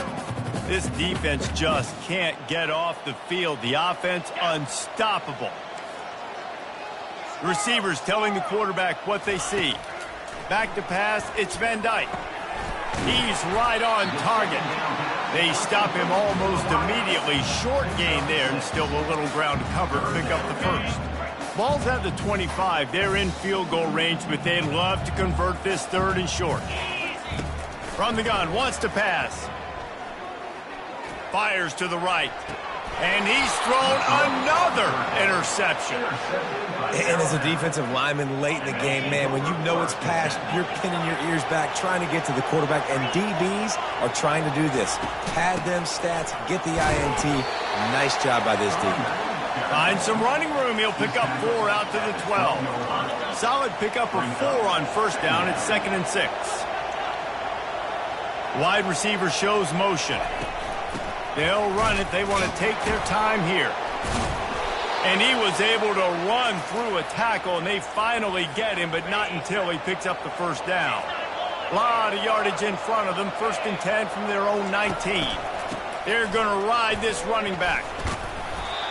This defense just can't get off the field. The offense unstoppable. Receivers telling the quarterback what they see. Back to pass, it's Van Dyke. He's right on target. They stop him almost immediately. Short gain there, and still a little ground to cover to pick up the 1st. Ball's at the 25. They're in field goal range, but they'd love to convert this 3rd and short. From the gun, wants to pass. Fires to the right. And he's thrown another interception. And as a defensive lineman late in the game, man, when you know it's passed, you're pinning your ears back, trying to get to the quarterback, and DBs are trying to do this. Pad them stats, get the INT. Nice job by this defense. Find some running room. He'll pick up 4 out to the 12. Solid pickup of 4 on 1st down. It's 2nd and 6. Wide receiver shows motion. They'll run it. They want to take their time here. And he was able to run through a tackle, and they finally get him, but not until he picks up the 1st down. A lot of yardage in front of them. 1st and 10 from their own 19. They're going to ride this running back.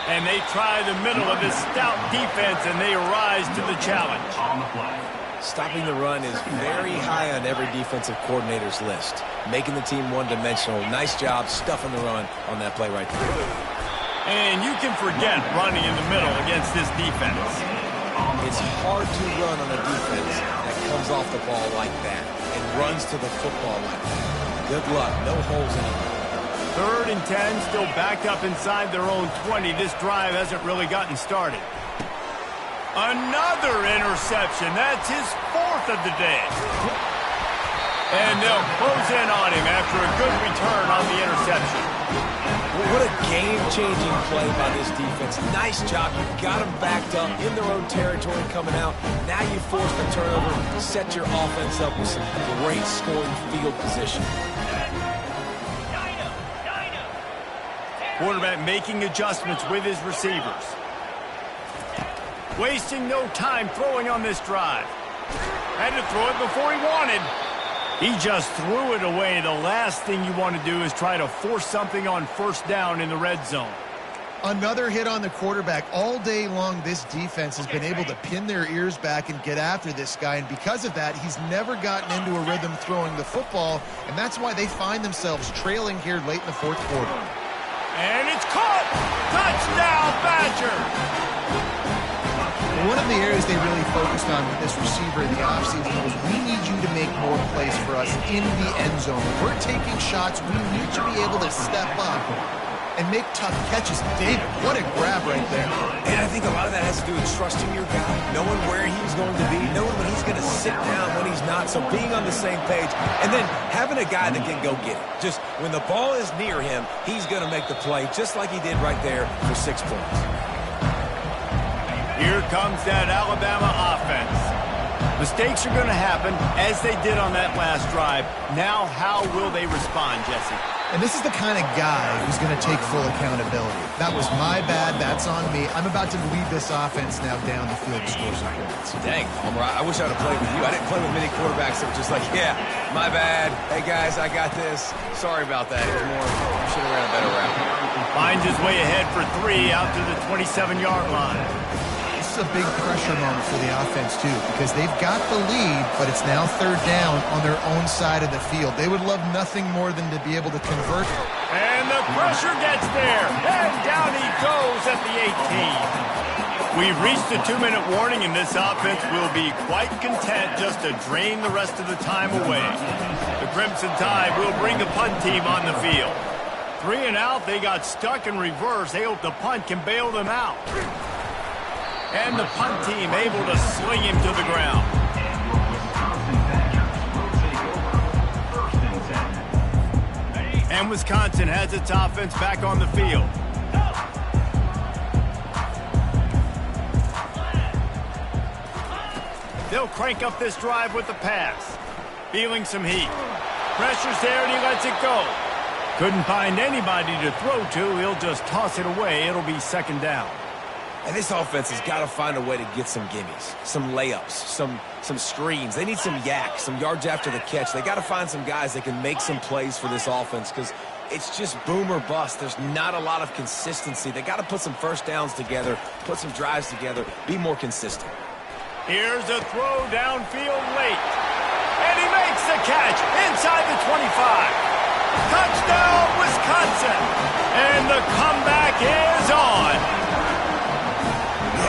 And they try the middle of this stout defense, and they rise to the challenge. Stopping the run is very high on every defensive coordinator's list. Making the team one-dimensional. Nice job stuffing the run on that play right there. And you can forget running in the middle against this defense. It's hard to run on a defense that comes off the ball like that and runs to the football like that. Good luck. No holes in it. 3rd and 10, still backed up inside their own 20. This drive hasn't really gotten started. Another interception. That's his 4th of the day. And they'll close in on him after a good return on the interception. What a game-changing play by this defense. Nice job. You got them backed up in their own territory coming out. Now you force the turnover, set your offense up with some great scoring field position. Quarterback making adjustments with his receivers. Wasting no time throwing on this drive. Had to throw it before he wanted. He just threw it away. The last thing you want to do is try to force something on 1st down in the red zone. Another hit on the quarterback. All day long, this defense has been able to pin their ears back and get after this guy, and because of that, he's never gotten into a rhythm throwing the football, and that's why they find themselves trailing here late in the 4th quarter. And it's caught! Touchdown, Badger! One of the areas they really focused on with this receiver in the offseason was we need you to make more plays for us in the end zone. We're taking shots. We need to be able to step up and make tough catches. David, what a grab right there. And I think a lot of that has to do with trusting your guy, knowing where he's going to be, knowing when he's going to sit down, when he's not, so being on the same page, and then having a guy that can go get it. Just when the ball is near him, he's going to make the play, just like he did right there for 6 points. Here comes that Alabama offense. Mistakes are going to happen, as they did on that last drive. Now, how will they respond, Jesse? And this is the kind of guy who's going to take full accountability. That was my bad. That's on me. I'm about to lead this offense now down the field to score some points. Dang, Palmer, I wish I'd have played with you. I didn't play with many quarterbacks that were just like, yeah, my bad. Hey, guys, I got this. Sorry about that. It was more, you should have ran a better route. Finds his way ahead for 3 out to the 27-yard line. This is a big pressure moment for the offense, too, because they've got the lead, but it's now 3rd down on their own side of the field. They would love nothing more than to be able to convert. And the pressure gets there. And down he goes at the 18. We've reached the 2-minute warning, and this offense will be quite content just to drain the rest of the time away. The Crimson Tide will bring the punt team on the field. 3 and out, they got stuck in reverse. They hope the punt can bail them out. And the punt team able to sling him to the ground. And Wisconsin has its offense back on the field. They'll crank up this drive with the pass. Feeling some heat. Pressure's there and he lets it go. Couldn't find anybody to throw to. He'll just toss it away. It'll be 2nd down. And this offense has got to find a way to get some gimmies, some layups, some screens. They need some yak, some yards after the catch. They got to find some guys that can make some plays for this offense because it's just boom or bust. There's not a lot of consistency. They got to put some first downs together, put some drives together, be more consistent. Here's a throw downfield late. And he makes the catch inside the 25. Touchdown, Wisconsin. And the comeback is on.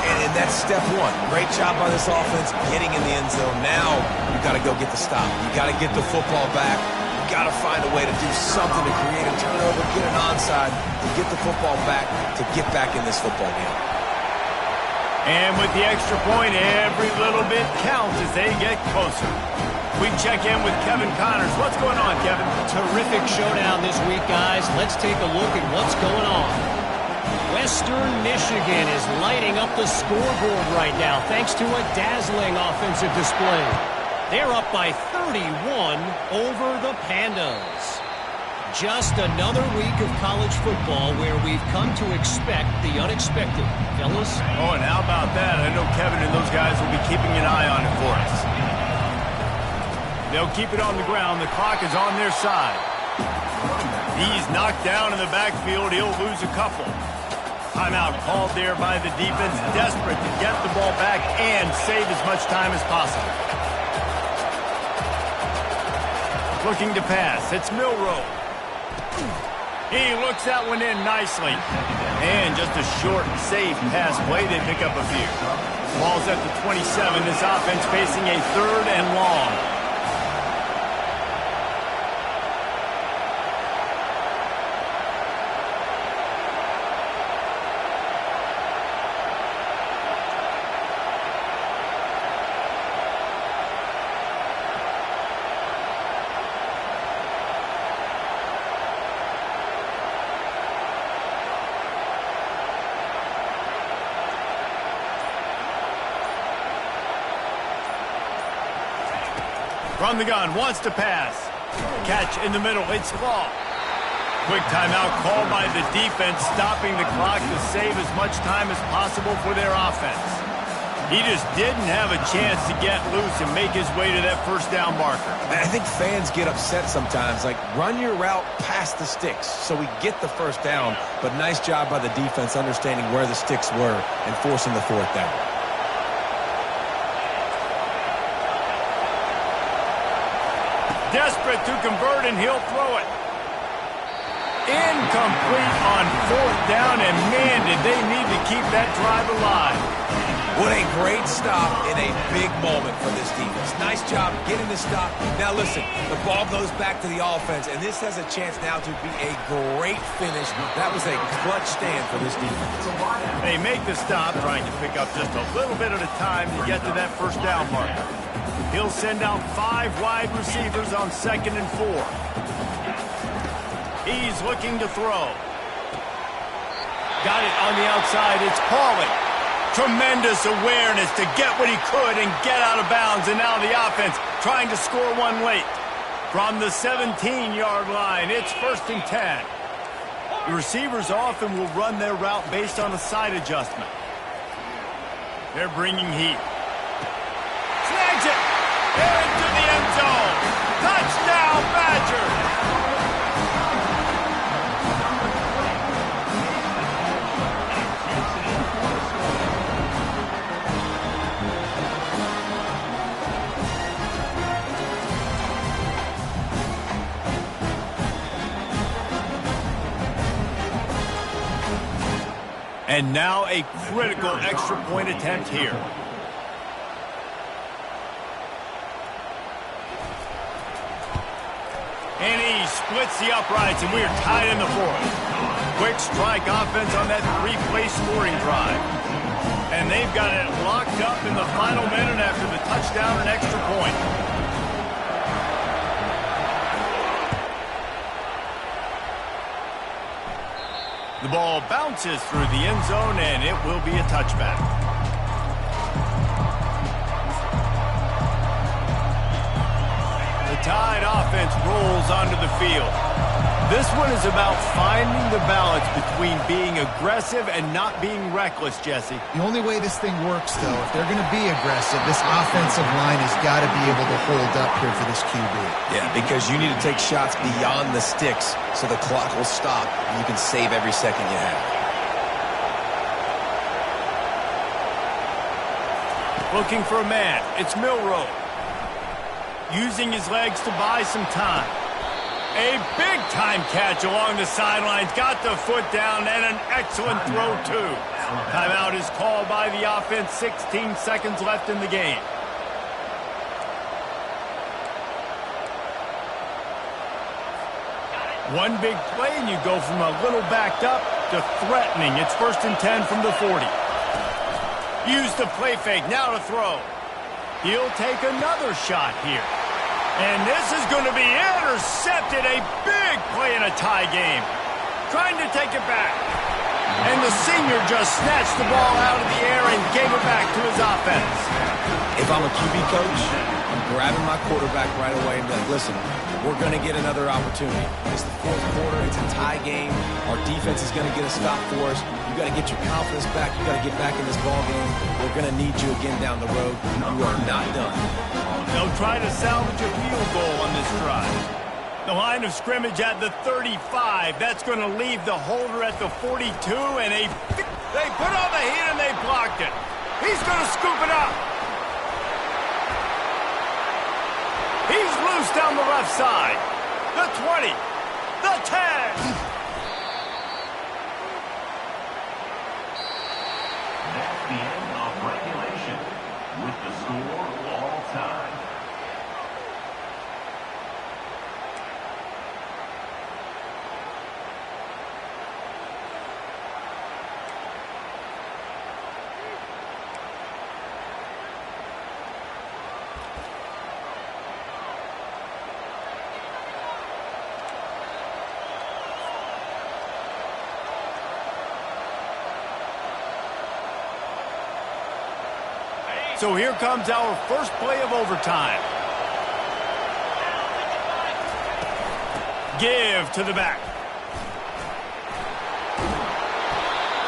And that's step 1. Great job by this offense getting in the end zone. Now you got to go get the stop. You got to get the football back. You got to find a way to do something to create a turnover, get an onside, to get the football back, to get back in this football game. And with the extra point, every little bit counts as they get closer. We check in with Kevin Connors. What's going on, Kevin? Terrific showdown this week, guys. Let's take a look at what's going on. Western Michigan is lighting up the scoreboard right now thanks to a dazzling offensive display. They're up by 31 over the Pandas. Just another week of college football where we've come to expect the unexpected. Fellas? Oh, and how about that? I know Kevin and those guys will be keeping an eye on it for us. They'll keep it on the ground. The clock is on their side. He's knocked down in the backfield. He'll lose a couple. Timeout called there by the defense, desperate to get the ball back and save as much time as possible. Looking to pass. It's Milroe. He looks that one in nicely. And just a short, safe pass play. They pick up a few. Ball's at the 27. This offense facing a 3rd and long. From the gun, wants to pass. Catch in the middle, it's Law. Quick timeout called by the defense, stopping the clock to save as much time as possible for their offense. He just didn't have a chance to get loose and make his way to that 1st down marker. I think fans get upset sometimes, like run your route past the sticks so we get the 1st down, but nice job by the defense understanding where the sticks were and forcing the 4th down. Desperate to convert, and he'll throw it. Incomplete on 4th down, and man, did they need to keep that drive alive. What a great stop in a big moment for this defense. Nice job getting the stop. Now listen, the ball goes back to the offense, and this has a chance now to be a great finish. That was a clutch stand for this defense. They make the stop, trying to pick up just a little bit at a time to get to that 1st down marker. He'll send out 5 wide receivers on 2nd and 4. He's looking to throw. Got it on the outside. It's Pauly. Tremendous awareness to get what he could and get out of bounds. And now the offense trying to score one late. From the 17-yard line, it's 1st and 10. The receivers often will run their route based on a side adjustment. They're bringing heat. Snags it! Into the end zone. Touchdown, Badgers! And now a critical extra point attempt here. And he splits the uprights, and we are tied in the 4th. Quick strike offense on that 3-play scoring drive. And they've got it locked up in the final minute after the touchdown and extra point. The ball bounces through the end zone, and it will be a touchback. The Tide offense rolls onto the field. This one is about finding the balance between being aggressive and not being reckless, Jesse. The only way this thing works, though, if they're going to be aggressive, this offensive line has got to be able to hold up here for this QB. Yeah, because you need to take shots beyond the sticks so the clock will stop and you can save every second you have. Looking for a man. It's Milroe. Using his legs to buy some time. A big-time catch along the sidelines. Got the foot down and an excellent throw, too. Timeout is called by the offense. 16 seconds left in the game. One big play, and you go from a little backed up to threatening. It's 1st and 10 from the 40. Use the play fake. Now to throw. He'll take another shot here. And this is going to be intercepted. A big play in a tie game. Trying to take it back. And the senior just snatched the ball out of the air and gave it back to his offense. If I'm a QB coach, I'm grabbing my quarterback right away and be like, listen, we're going to get another opportunity. It's the 4th quarter. It's a tie game. Our defense is going to get a stop for us. You got to get your confidence back. You got to get back in this ball game. We're going to need you again down the road. You are not done. They'll try to salvage a field goal on this drive. The line of scrimmage at the 35. That's going to leave the holder at the 42. And they put on the heat and they blocked it. He's going to scoop it up. He's loose down the left side. The 20. The 10. That's the end of regulation with the score all time. So here comes our first play of overtime. Give to the back.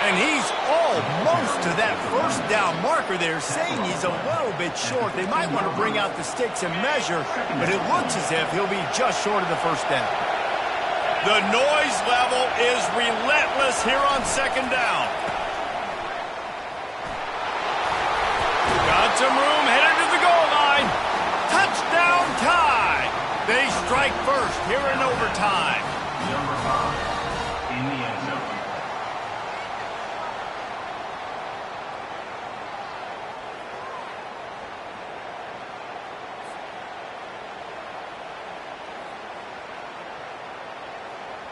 And he's almost to that first down marker there, saying he's a little bit short. They might want to bring out the sticks and measure, but it looks as if he'll be just short of the first down. The noise level is relentless here on 2nd down. Got some room, headed to the goal line. Touchdown tie. They strike first here in overtime. Number 5 in the end zone.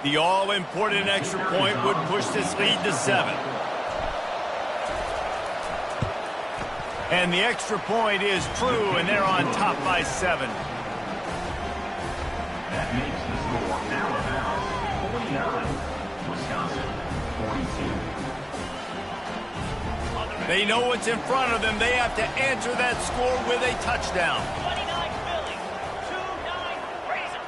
The all-important extra point would push this lead to 7. And the extra point is true, and they're on top by 7. That makes the score Alabama 49, Wisconsin 42. They know what's in front of them. They have to answer that score with a touchdown. 29 Philly, 2-9 Razorback.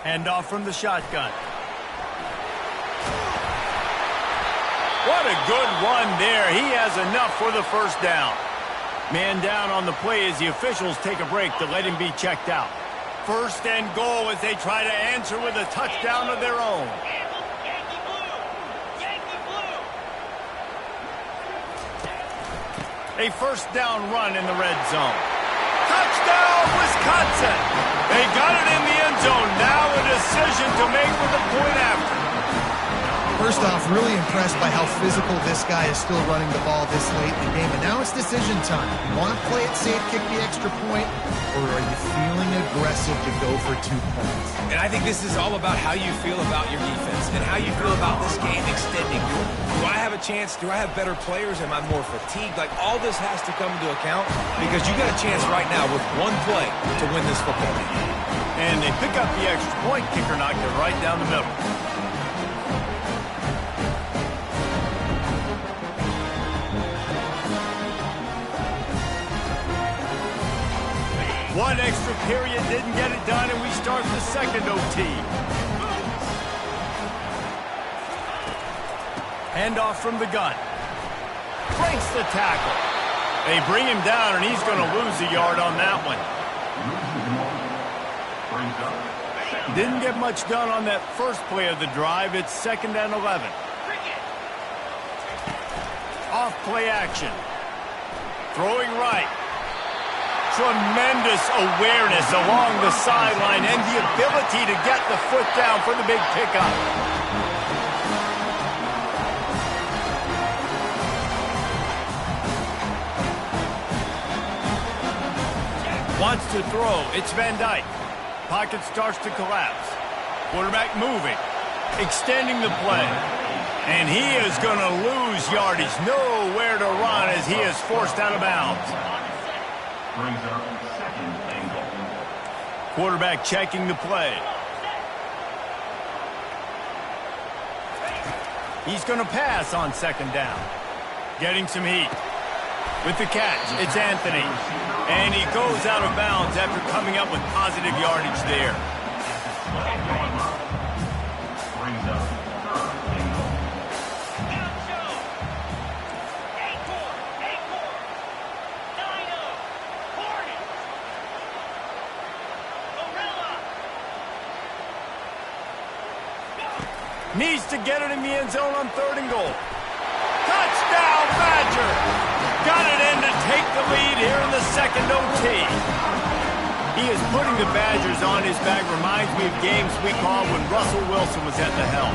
Handoff from the shotgun. What a good run there. He has enough for the first down. Man down on the play as the officials take a break to let him be checked out. First and goal as they try to answer with a touchdown of their own. Yankee blue! Yankee blue! A first down run in the red zone. Touchdown, Wisconsin! They got it in the end zone. Now a decision to make with the point after. First off, really impressed by how physical this guy is still running the ball this late in the game. And now it's decision time. You want to play it safe, kick the extra point, or are you feeling aggressive to go for 2 points? And I think this is all about how you feel about your defense and how you feel about this game extending. Do I have a chance? Do I have better players? Am I more fatigued? Like, all this has to come into account because you got a chance right now with one play to win this football game. And they pick up the extra point. Kicker knocked it right down the middle. One extra period didn't get it done, and we start the second OT. Handoff from the gun. Breaks the tackle. They bring him down, and he's going to lose a yard on that one. Didn't get much done on that first play of the drive. It's 2nd and 11. Off play action. Throwing right. Tremendous awareness along the sideline and the ability to get the foot down for the big pickup. Wants to throw. It's Van Dyke. Pocket starts to collapse. Quarterback moving. Extending the play. And he is going to lose yardage. Nowhere to run as he is forced out of bounds. Brings up 2nd and goal. Quarterback checking the play. He's going to pass on 2nd down. Getting some heat. With the catch, it's Anthony. And he goes out of bounds after coming up with positive yardage there. Brings up 3rd and goal. Needs to get it in the end zone on 3rd and goal. Touchdown, Badger! Got it in to take the lead here in the second OT. He is putting the Badgers on his back. Reminds me of games we called when Russell Wilson was at the helm.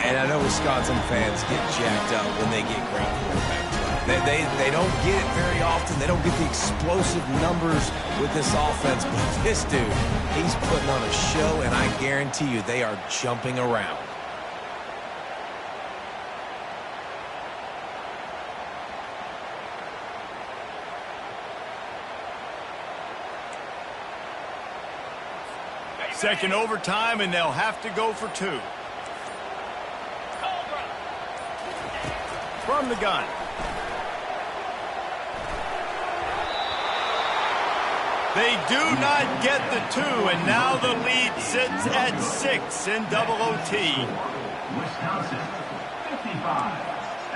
And I know Wisconsin fans get jacked up when they get great quarterbacks. They don't get it very often. They don't get the explosive numbers with this offense. But this dude, he's putting on a show, and I guarantee you they are jumping around. Second overtime, and they'll have to go for 2. From the gun. They do not get the 2, and now the lead sits at 6 in double OT. Wisconsin, 55.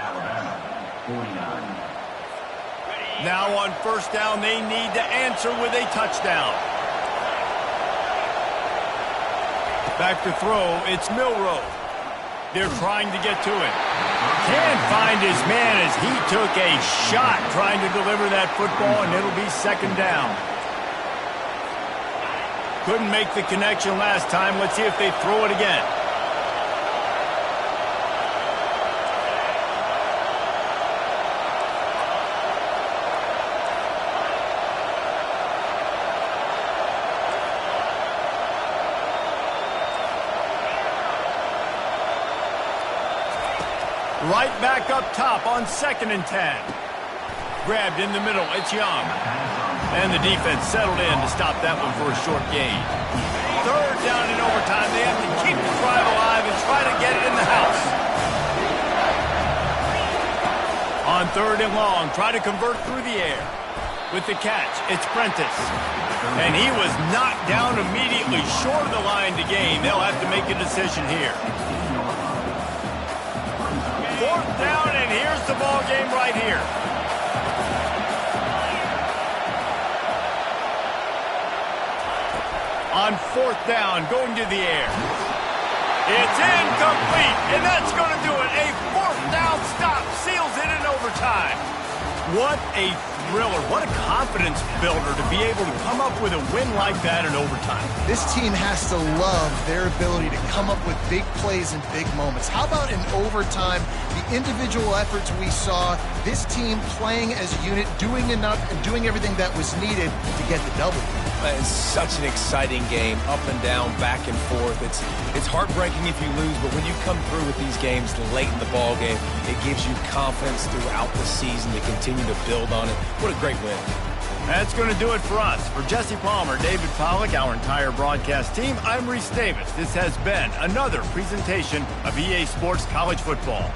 Alabama, 49. Now on first down, they need to answer with a touchdown. Back to throw, it's Milroe. They're trying to get to him. Can't find his man as he took a shot trying to deliver that football, and it'll be 2nd down. Couldn't make the connection last time. Let's see if they throw it again. Right back up top on 2nd and 10. Grabbed in the middle, it's Young. And the defense settled in to stop that one for a short gain. 3rd down in overtime. They have to keep the drive alive and try to get it in the house. On 3rd and long, try to convert through the air. With the catch, it's Prentice. And he was knocked down immediately short of the line to gain. They'll have to make a decision here. 4th down, and here's the ball game right here. On 4th down, going to the air. It's incomplete, and that's going to do it. A 4th down stop seals it in overtime. What a thriller. What a confidence builder to be able to come up with a win like that in overtime. This team has to love their ability to come up with big plays and big moments. How about in overtime, the individual efforts we saw, this team playing as a unit, doing enough and doing everything that was needed to get the W. It's such an exciting game, up and down, back and forth. It's heartbreaking if you lose, but when you come through with these games late in the ball game, it gives you confidence throughout the season to continue to build on it. What a great win. That's going to do it for us. For Jesse Palmer, David Pollack, our entire broadcast team, I'm Reese Davis. This has been another presentation of EA Sports College Football.